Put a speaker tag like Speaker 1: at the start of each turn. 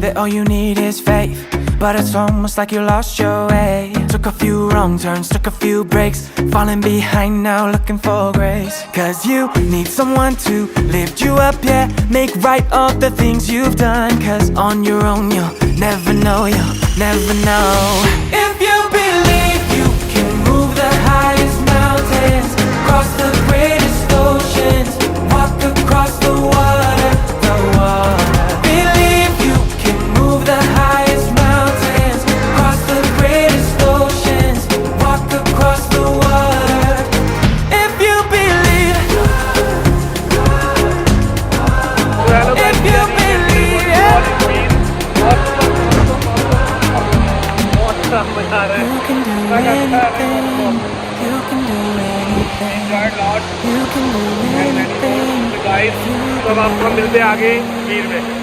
Speaker 1: that all you need is faith, but it's almost like you lost your way. Took a few wrong turns, took a few breaks, falling behind now looking for grace. Cause you need someone to lift you up, yeah, make right all the things you've done. Cause on your own you'll never know, you'll never know. If you believe you can move the highest mountains, cross the greatest oceans, walk across the water, the water. Believe you can move the highest mountains, cross the greatest oceans, walk across the water. If you believe, if you believe, yeah. You can do anything, you can do anything, you can do anything.
Speaker 2: Guys, तो अब आपको मिलते हैं आगे वीर में।